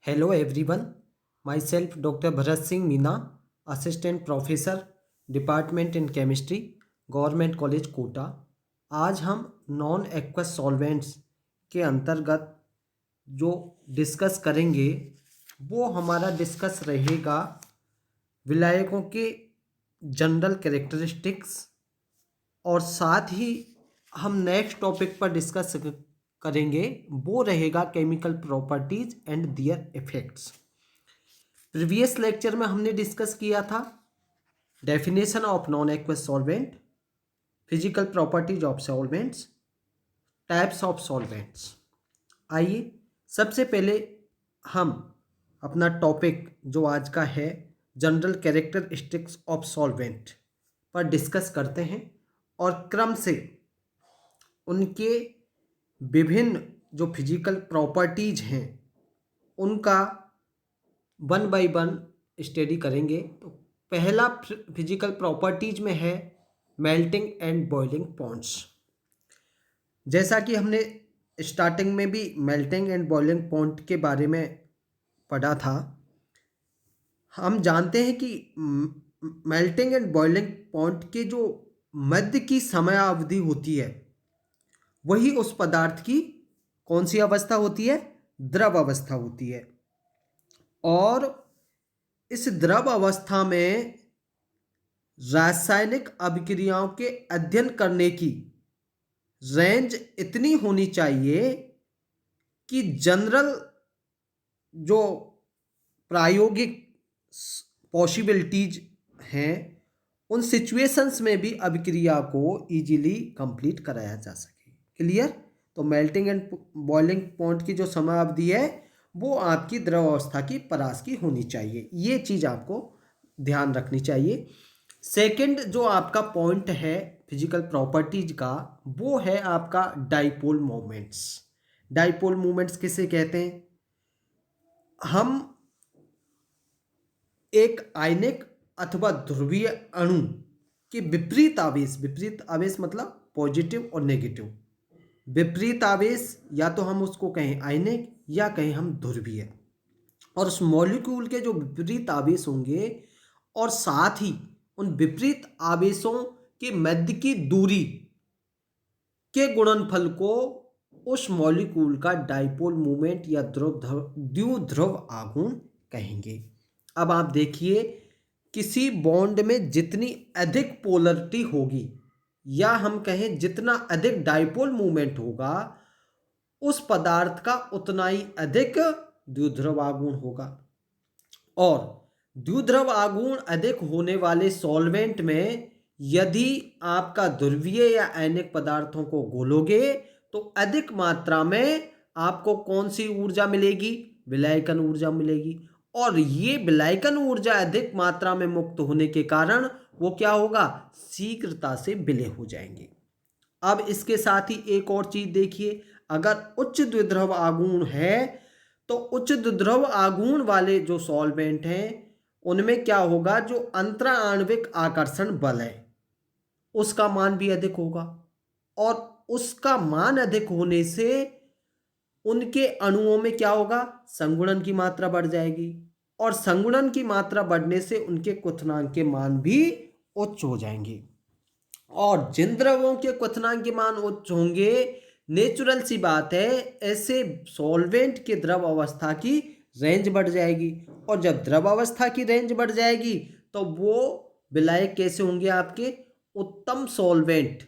Hello everyone, myself Dr. Bharat Singh Meena, Assistant Professor, Department in Chemistry, Government College Kota. आज हम non aqueous solvents के अंतर्गत जो discuss करेंगे वो हमारा डिस्कस रहेगा विलायकों के जनरल कैरेक्टरिस्टिक्स, और साथ ही हम नेक्स्ट टॉपिक पर डिस्कस करेंगे वो रहेगा chemical properties and their effects. Previous lecture में हमने डिस्कस किया था definition of non aqueous solvent, physical properties of solvents, types of solvents. आइए सबसे पहले हम अपना टॉपिक जो आज का है जनरल कैरेक्टरिस्टिक्स ऑफ सॉल्वेंट पर डिस्कस करते हैं और क्रम से उनके विभिन्न जो फिजिकल प्रॉपर्टीज हैं उनका वन बाय वन स्टडी करेंगे। तो पहला फिजिकल प्रॉपर्टीज में है मेल्टिंग एंड बॉइलिंग पॉइंट्स। जैसा कि हमने स्टार्टिंग में भी मेल्टिंग एंड बॉइलिंग पॉइंट के बारे में पढ़ा था, हम जानते हैं कि मेल्टिंग एंड बॉइलिंग पॉइंट के जो मध्य की समयावधि होती है वही उस पदार्थ की कौन सी अवस्था होती है? द्रव अवस्था होती है। और इस द्रव अवस्था में रासायनिक अभिक्रियाओं के अध्ययन करने की रेंज इतनी होनी चाहिए कि जनरल जो प्रायोगिक पॉसिबिलिटीज हैं उन सिचुएशंस में भी अभिक्रिया को इजीली कंप्लीट कराया जा सके। क्लियर? तो मेल्टिंग एंड बॉइलिंग पॉइंट की जो समयावधि है वो आपकी द्रव अवस्था की परास की होनी चाहिए। ये चीज़ आपको ध्यान रखनी चाहिए। सेकंड जो आपका पॉइंट है फिजिकल प्रॉपर्टीज का वो है आपका डाइपोल मोमेंट्स। डाइपोल मोमेंट्स किसे कहते हैं? हम एक आयनिक अथवा ध्रुवीय अणु के विपरीत आवेश मतलब पॉजिटिव और नेगेटिव, विपरीत आवेश या तो हम उसको कहें आयनिक या कहें हम ध्रुवीय, और उस मॉलिक्यूल के जो विपरीत आवेश होंगे और साथ ही उन विपरीत आवेशों के मध्य की दूरी के गुणनफल को उस मॉलिक्यूल का डाइपोल मोमेंट या द्विध्रुव आघूर्ण कहेंगे। अब आप देखिए, किसी बॉन्ड में जितनी अधिक पोलरिटी होगी या हम कहें जितना अधिक डाइपोल मोमेंट होगा उस पदार्थ का उतना ही अधिक द्विध्रुव आघूर्ण होगा। और द्विध्रुव आघूर्ण अधिक होने वाले सॉल्वेंट में यदि आपका ध्रुवीय या आयनिक पदार्थों को घोलोगे तो अधिक मात्रा में आपको कौन सी ऊर्जा मिलेगी? विलायकन ऊर्जा मिलेगी। और ये विलायकन ऊर्जा अधिक मात्रा में मुक्त होने के कारण वो क्या होगा? शीघ्रता से विलय हो जाएंगे। अब इसके साथ ही एक और चीज देखिए, अगर उच्च द्विध्रुव आघूर्ण है तो उच्च द्विध्रुव आघूर्ण वाले जो सॉल्वेंट हैं उनमें क्या होगा? जो अंतरा आणविक आकर्षण बल है उसका मान भी अधिक होगा, और उसका मान अधिक होने से उनके अणुओं में क्या होगा? संगुणन की मात्रा बढ़ जाएगी, और संगुणन की मात्रा बढ़ने से उनके क्वथनांक के मान भी उच्च हो जाएंगे। और जिन द्रवों के क्वथनांक के मान उच्च होंगे, नेचुरल सी बात है, ऐसे सॉल्वेंट के द्रव अवस्था की रेंज बढ़ जाएगी, और जब द्रव अवस्था की रेंज बढ़ जाएगी तो वो विलायक कैसे होंगे? आपके उत्तम सॉल्वेंट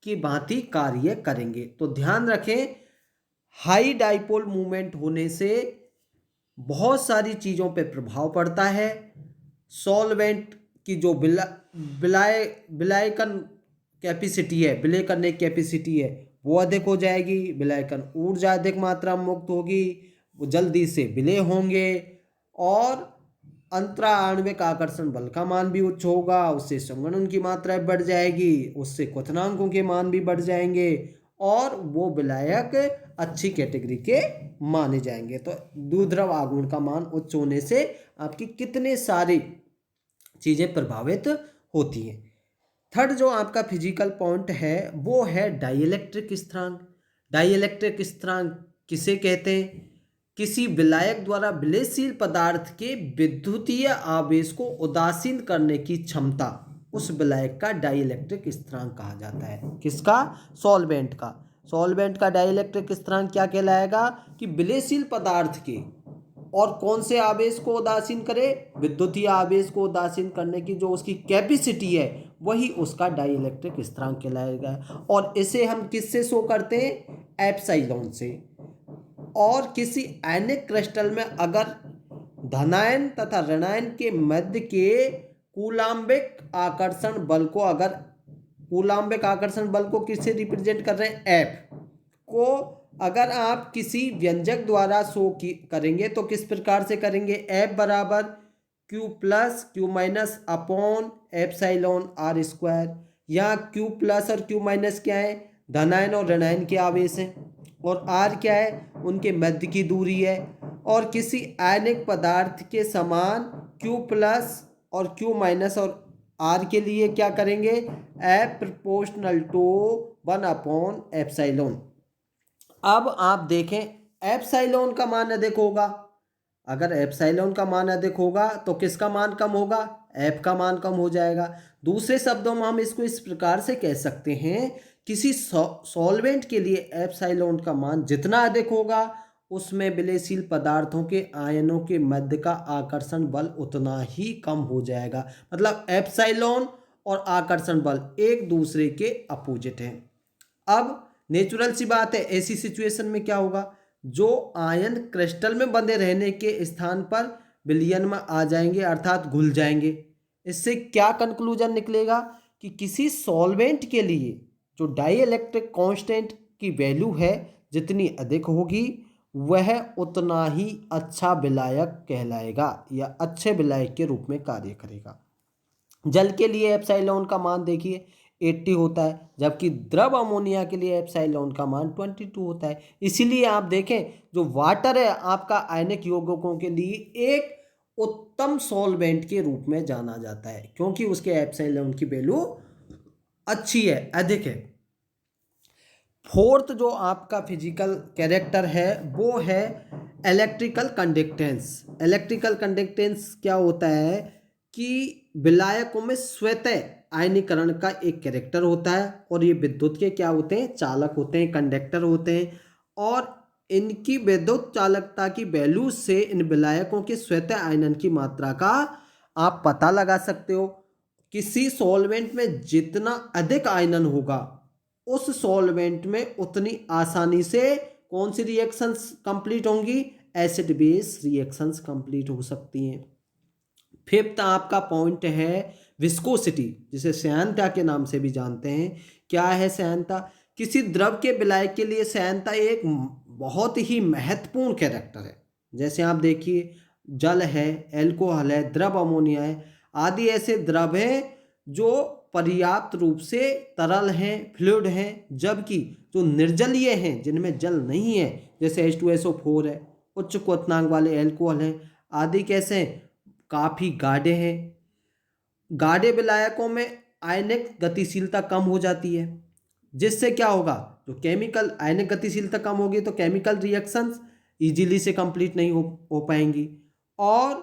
की भांति कार्य करेंगे। तो ध्यान रखें, हाई डाइपोल मूवमेंट होने से बहुत सारी चीज़ों पे प्रभाव पड़ता है। सॉल्वेंट की जो विलायकन कैपेसिटी है, विलय करने की कैपेसिटी है वो अधिक हो जाएगी, विलायकन ऊर्जा अधिक मात्रा में मुक्त होगी, वो जल्दी से विलय होंगे, और अंतरा आणविक आकर्षण बल का मान भी उच्च होगा, उससे संगणन की मात्रा बढ़ जाएगी, उससे क्वथनांकों के मान भी बढ़ जाएंगे, और वो विलायक अच्छी कैटेगरी के माने जाएंगे। तो द्विध्रुव आघूर्ण का मान उच्च होने से आपकी कितने सारी चीज़ें प्रभावित होती हैं। थर्ड जो आपका फिजिकल पॉइंट है वो है डाइइलेक्ट्रिक स्थिरांक। डाइइलेक्ट्रिक स्थिरांक किसे कहते हैं? किसी विलायक द्वारा विलेयशील पदार्थ के विद्युतीय आवेश को उदासीन करने की क्षमता उस विलायक का डाइइलेक्ट्रिक स्थिरांक कहा जाता है। किसका? सॉल्वेंट का। सॉल्वेंट का डाइइलेक्ट्रिक स्थिरांक क्या कहलाएगा कि विलेयशील पदार्थ के और कौन से आवेश को उदासीन करे? विद्युतीय आवेश को उदासीन करने की जो उसकी कैपेसिटी है वही उसका डाइइलेक्ट्रिक स्थिरांक कहलाएगा। और इसे हम किससे शो करते हैं? एप्सिलॉन से। और किसी आयनिक क्रिस्टल में अगर धनायन तथा ऋणायन के मध्य के कूलाम्बिक आकर्षण बल को कूलाम्बिक आकर्षण बल को किससे रिप्रेजेंट कर रहे हैं? एफ को अगर आप किसी व्यंजक द्वारा शो करेंगे तो किस प्रकार से करेंगे? एफ बराबर Q plus Q minus upon epsilon R square. यहाँ क्यू प्लस और क्यू माइनस क्या है? धनायन और ऋणायन के आवेश हैं। और आर क्या है? उनके मध्य की दूरी है। और किसी आयनिक पदार्थ के समान क्यू प्लस और क्यू माइनस और आर के लिए क्या करेंगे? F proportional to 1 upon epsilon. अब आप देखें एप्सिलॉन का मान अधिक होगा। अगर एप्सिलॉन का मान अधिक होगा तो किसका मान कम होगा? एफ का मान कम हो जाएगा। दूसरे शब्दों में हम इसको इस प्रकार से कह सकते हैं, किसी सॉल्वेंट के लिए एप्सिलॉन का मान जितना अधिक होगा उसमें विलेयशील पदार्थों के आयनों के मध्य का आकर्षण बल उतना ही कम हो जाएगा। मतलब एप्सिलॉन और आकर्षण बल एक दूसरे के अपोजिट हैं। अब नेचुरल सी बात है, ऐसी सिचुएशन में क्या होगा? जो आयन क्रिस्टल में बंधे रहने के स्थान पर विलयन में आ जाएंगे अर्थात घुल जाएंगे। इससे क्या कंक्लूजन निकलेगा कि किसी सॉल्वेंट के लिए जो डाइइलेक्ट्रिक कांस्टेंट की वैल्यू है जितनी अधिक होगी वह उतना ही अच्छा विलायक कहलाएगा या अच्छे विलायक के रूप में कार्य करेगा। जल के लिए एप्सिलॉन का मान देखिए 80 होता है, जबकि द्रव अमोनिया के लिए एप्सिलॉन का मान 22 होता है। इसीलिए आप देखें जो वाटर है आपका आयनिक यौगिकों के लिए एक उत्तम सॉल्वेंट के रूप में जाना जाता है, क्योंकि उसके एप्सिलॉन की वैल्यू अच्छी है, अधिक है। फोर्थ जो आपका फिजिकल कैरेक्टर है वो है इलेक्ट्रिकल कंडक्टेंस। इलेक्ट्रिकल कंडक्टेंस क्या होता है कि विलायकों में स्वतः आयनीकरण का एक कैरेक्टर होता है और ये विद्युत के क्या होते हैं? चालक होते हैं, कंडक्टर होते हैं। और इनकी विद्युत चालकता की वैल्यू से इन विलायकों के स्वतः आयनन की मात्रा का आप पता लगा सकते हो। किसी सॉल्वेंट में जितना अधिक आयनन होगा उस सॉल्वेंट में उतनी आसानी से कौन सी रिएक्शंस कंप्लीट होंगी? एसिड बेस रिएक्शंस कंप्लीट हो सकती हैं। फिफ्थ आपका पॉइंट है विस्कोसिटी, जिसे श्यानता के नाम से भी जानते हैं। क्या है श्यानता? किसी द्रव के विलायक के लिए श्यानता एक बहुत ही महत्वपूर्ण कैरेक्टर है। जैसे आप देखिए जल है, एल्कोहल है, द्रव अमोनिया है आदि ऐसे द्रव हैं जो पर्याप्त रूप से तरल हैं, फ्लूइड हैं, जबकि जो निर्जलीय हैं जिनमें जल नहीं है जैसे H2SO4 है, उच्च क्वथनांक वाले एल्कोहल हैं आदि कैसे हैं? काफ़ी गाढ़े हैं। गाढ़े विलायकों में आयनिक गतिशीलता कम हो जाती है, जिससे क्या होगा? जो केमिकल आयनिक गतिशीलता कम होगी तो केमिकल रिएक्शंस इजीली से कंप्लीट नहीं हो पाएंगी। और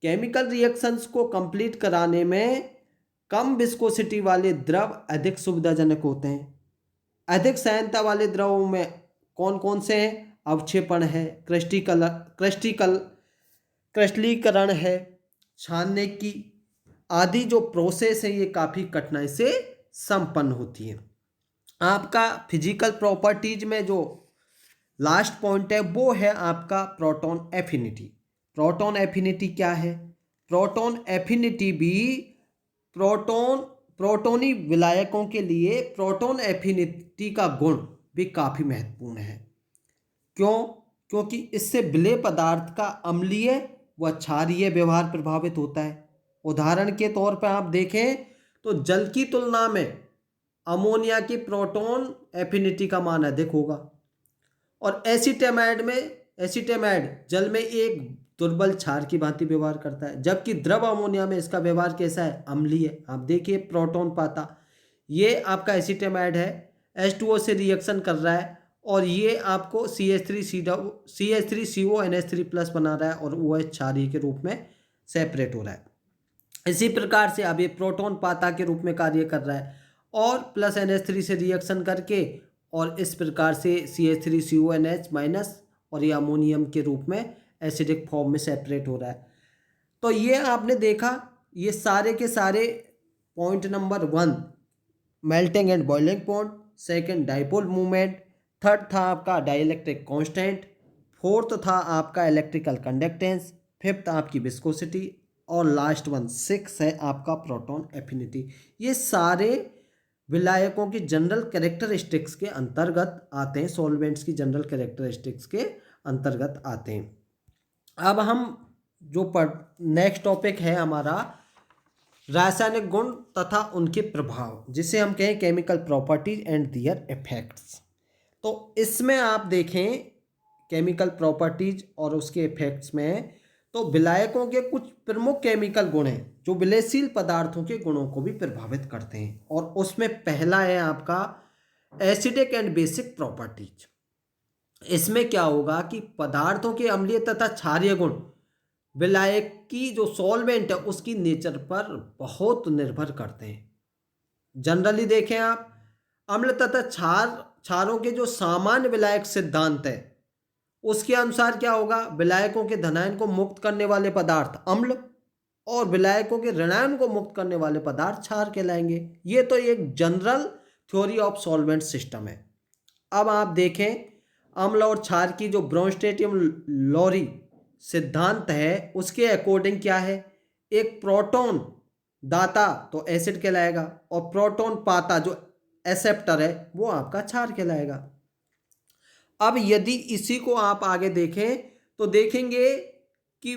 केमिकल रिएक्शंस को कंप्लीट कराने में कम विस्कोसिटी वाले द्रव अधिक सुविधाजनक होते हैं। अधिक श्यानता वाले द्रवों में कौन कौन से हैं? अवक्षेपण है, क्रिस्टलीकरण है, छानने की आदि जो प्रोसेस है ये काफ़ी कठिनाई से संपन्न होती है। आपका फिजिकल प्रॉपर्टीज में जो लास्ट पॉइंट है वो है आपका प्रोटॉन एफिनिटी। प्रोटॉन एफिनिटी क्या है? प्रोटॉन एफिनिटी भी प्रोटोनी विलायकों के लिए प्रोटॉन एफिनिटी का गुण भी काफ़ी महत्वपूर्ण है। क्यों? क्योंकि इससे विलेय पदार्थ का अम्लीय व क्षारीय व्यवहार प्रभावित होता है। उदाहरण के तौर पर आप देखें तो जल की तुलना में अमोनिया की प्रोटॉन एफिनिटी का मान अधिक होगा। और एसिटेमाइड जल में एक दुर्बल क्षार की भांति व्यवहार करता है, जबकि द्रव अमोनिया में इसका व्यवहार कैसा है? अम्लीय। आप देखिए प्रोटॉन पाता, ये आपका एसिटेमाइड है, H2O से रिएक्शन कर रहा है और ये आपको CH3CO NH3 प्लस बना रहा है और OH क्षारीय के रूप में सेपरेट हो रहा है। इसी प्रकार से अब ये प्रोटॉन पाता के रूप में कार्य कर रहा है और प्लस NH3 से रिएक्शन करके और इस प्रकार से CH3CONH माइनस और ये अमोनियम के रूप में एसिडिक फॉर्म में सेपरेट हो रहा है। तो ये आपने देखा, ये सारे के सारे point number 1 melting and boiling point, second dipole movement, third था आपका डाइलेक्ट्रिक कांस्टेंट, फोर्थ था आपका इलेक्ट्रिकल कंडक्टेंस, फिफ्थ आपकी विस्कोसिटी और लास्ट वन 6 है आपका प्रोटॉन एफिनिटी। ये सारे विलायकों की जनरल कैरेक्टरिस्टिक्स के अंतर्गत आते हैं, सॉल्वेंट्स की जनरल कैरेक्टरिस्टिक्स के अंतर्गत आते हैं। अब हम जो नेक्स्ट टॉपिक है हमारा रासायनिक गुण तथा उनके प्रभाव, जिसे हम कहें chemical properties and their effects. तो इसमें आप देखें केमिकल प्रॉपर्टीज और उसके इफेक्ट्स में, तो विलायकों के कुछ प्रमुख केमिकल गुण हैं जो विलयशील पदार्थों के गुणों को भी प्रभावित करते हैं, और उसमें पहला है आपका एसिडिक एंड बेसिक प्रॉपर्टीज। इसमें क्या होगा कि पदार्थों के अम्लीय तथा क्षारीय गुण विलायक की जो सॉल्वेंट है उसकी नेचर पर बहुत निर्भर करते हैं। जनरली देखें आप, अम्ल तथा क्षारों के जो सामान्य विलायक सिद्धांत है उसके अनुसार क्या होगा, विलायकों के धनायन को मुक्त करने वाले पदार्थ अम्ल और विलायकों के ऋणायन को मुक्त करने वाले पदार्थ क्षार कहलाएंगे। ये तो एक general theory of solvent system है। अब आप देखें अम्ल और क्षार की जो ब्रोंस्टेटियम-लॉरी सिद्धांत है उसके अकॉर्डिंग क्या है, एक प्रोटॉन दाता तो एसिड कहलाएगा और प्रोटॉन पाता जो एक्सेप्टर है वो आपका क्षार कहलाएगा। अब यदि इसी को आप आगे देखें तो देखेंगे कि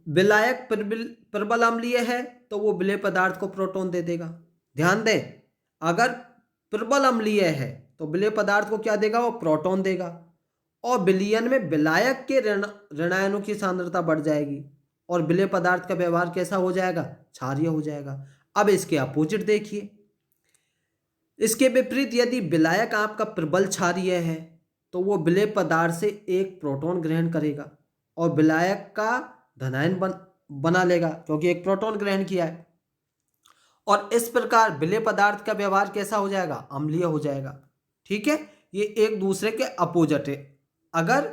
विलायक प्रबल अम्लीय है तो वो विलेय पदार्थ को प्रोटॉन दे देगा। ध्यान दें, अगर प्रबल अम्लीय है तो विलेय पदार्थ को क्या देगा, वो प्रोटॉन देगा, और विलयन में विलायक के ऋणायनों की सांद्रता बढ़ जाएगी और विलेय पदार्थ का व्यवहार कैसा हो जाएगा, क्षारीय हो जाएगा। अब इसके अपोजिट देखिए, इसके विपरीत यदि विलायक आपका प्रबल क्षारीय है तो वो विलेय पदार्थ से एक प्रोटॉन ग्रहण करेगा और विलायक का धनायन बना लेगा क्योंकि एक प्रोटॉन ग्रहण किया है, और इस प्रकार विलेय पदार्थ का व्यवहार कैसा हो जाएगा, अम्लीय हो जाएगा। ठीक है, ये एक दूसरे के अपोजिट है। अगर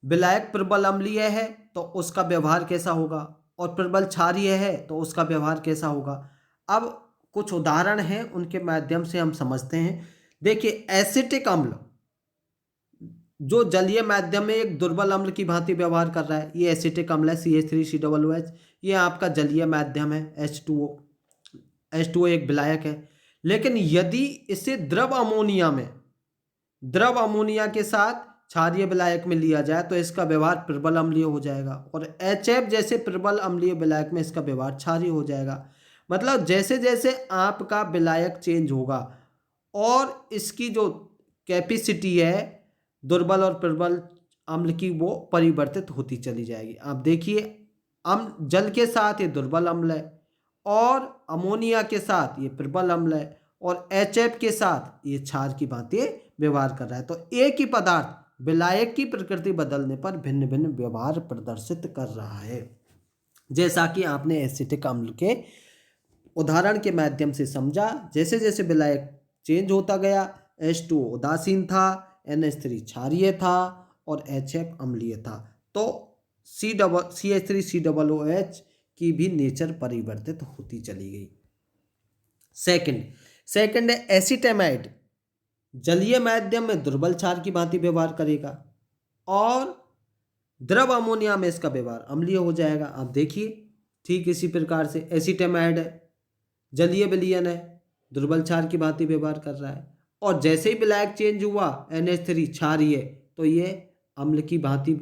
विलायक प्रबल अम्लीय है तो उसका व्यवहार कैसा होगा, और प्रबल क्षारीय है तो उसका व्यवहार कैसा होगा। अब कुछ उदाहरण हैं, उनके माध्यम से हम समझते हैं। देखिए, एसिटिक अम्ल जो जलीय माध्यम में एक दुर्बल अम्ल की भांति व्यवहार कर रहा है, ये एसिटिक अम्ल है CH3COOH। ये आपका जलीय माध्यम है H2O एक विलायक है। लेकिन यदि इसे द्रव अमोनिया के साथ क्षारीय विलायक में लिया जाए तो इसका व्यवहार प्रबल अम्लीय हो जाएगा, और HF जैसे प्रबल अम्लीय विलायक में इसका व्यवहार क्षारीय हो जाएगा। मतलब जैसे जैसे आपका विलायक चेंज होगा और इसकी जो कैपेसिटी है दुर्बल और प्रबल अम्ल की वो परिवर्तित होती चली जाएगी। आप देखिए, जल के साथ ये दुर्बल अम्ल है और अमोनिया के साथ ये प्रबल अम्ल है और HF के साथ ये क्षार की भांति व्यवहार कर रहा है। तो एक ही पदार्थ विलायक की प्रकृति बदलने पर भिन्न भिन्न व्यवहार प्रदर्शित कर रहा है, जैसा कि आपने एसिटिक अम्ल के उदाहरण के माध्यम से समझा। जैसे जैसे विलायक चेंज होता गया, H2O उदासीन था, NH3 क्षारीय था और HF अम्लीय था, तो CH3COOH की भी नेचर परिवर्तित होती चली गई। सेकंड है एसिटेमाइड, जलीय माध्यम में दुर्बल क्षार की भांति व्यवहार करेगा और द्रव अमोनिया में इसका व्यवहार अम्लीय हो जाएगा। आप देखिए, ठीक इसी प्रकार से एसिटेमाइड है, जलीय विलयन है, दुर्बल क्षार की भांति व्यवहार कर रहा है, और जैसे ही विलायक चेंज हुआ NH3 क्षारीय तो ये अम्ल की भांति,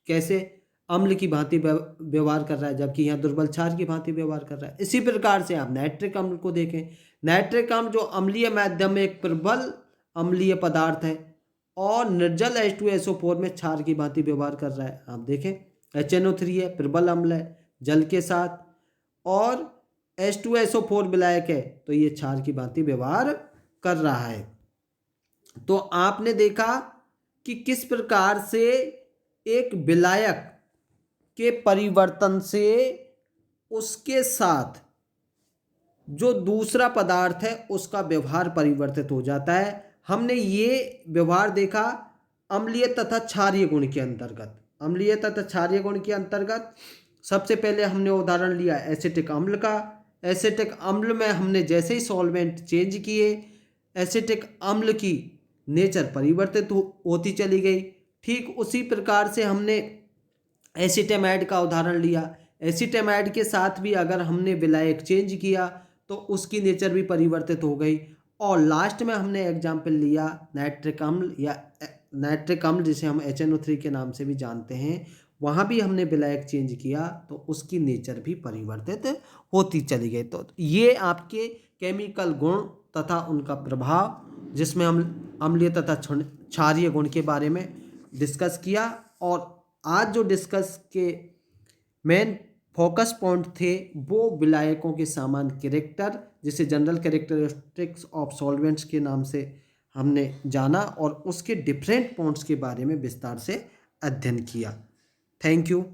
कैसे अम्ल की भांति व्यवहार कर रहा है, जबकि यहाँ दुर्बल क्षार की भांति व्यवहार कर रहा है। इसी प्रकार से आप नाइट्रिक अम्ल को देखें, नाइट्रिक अम्ल जो अम्लीय माध्यम में एक प्रबल अम्लीय पदार्थ है और निर्जल H2SO4 में क्षार की भांति व्यवहार कर रहा है। आप देखें, HNO3 है, प्रबल अम्ल है जल के साथ, और H2SO4 विलायक है तो ये क्षार की भांति व्यवहार कर रहा है। तो आपने देखा कि किस प्रकार से एक विलायक के परिवर्तन से उसके साथ जो दूसरा पदार्थ है उसका व्यवहार परिवर्तित हो जाता है। हमने ये व्यवहार देखा अम्लीय तथा क्षारीय गुण के अंतर्गत। अम्लीय तथा क्षारीय गुण के अंतर्गत सबसे पहले हमने उदाहरण लिया एसिटिक अम्ल का। एसिटिक अम्ल में हमने जैसे ही सॉल्वेंट चेंज किए, एसिटिक अम्ल की नेचर परिवर्तित होती चली गई। ठीक उसी प्रकार से हमने एसिटेमाइड का उदाहरण लिया। एसिटेमाइड के साथ भी अगर हमने विलायक चेंज किया तो उसकी नेचर भी परिवर्तित हो गई। और लास्ट में हमने एग्जाम्पल लिया नाइट्रिक अम्ल या नाइट्रिक अम्ल जिसे हम HNO3 के नाम से भी जानते हैं। वहाँ भी हमने विलायक चेंज किया तो उसकी नेचर भी परिवर्तित होती चली गई। तो ये आपके केमिकल गुण तथा उनका प्रभाव जिसमें हम अम्लीय तथा क्षारीय गुण के बारे में डिस्कस किया। और आज जो डिस्कस के मेन फोकस पॉइंट थे वो विलायकों के सामान्य कैरेक्टर जिसे जनरल कैरेक्टरिस्टिक्स ऑफ सॉल्वेंट्स के नाम से हमने जाना और उसके डिफरेंट पॉइंट्स के बारे में विस्तार से अध्ययन किया। Thank you.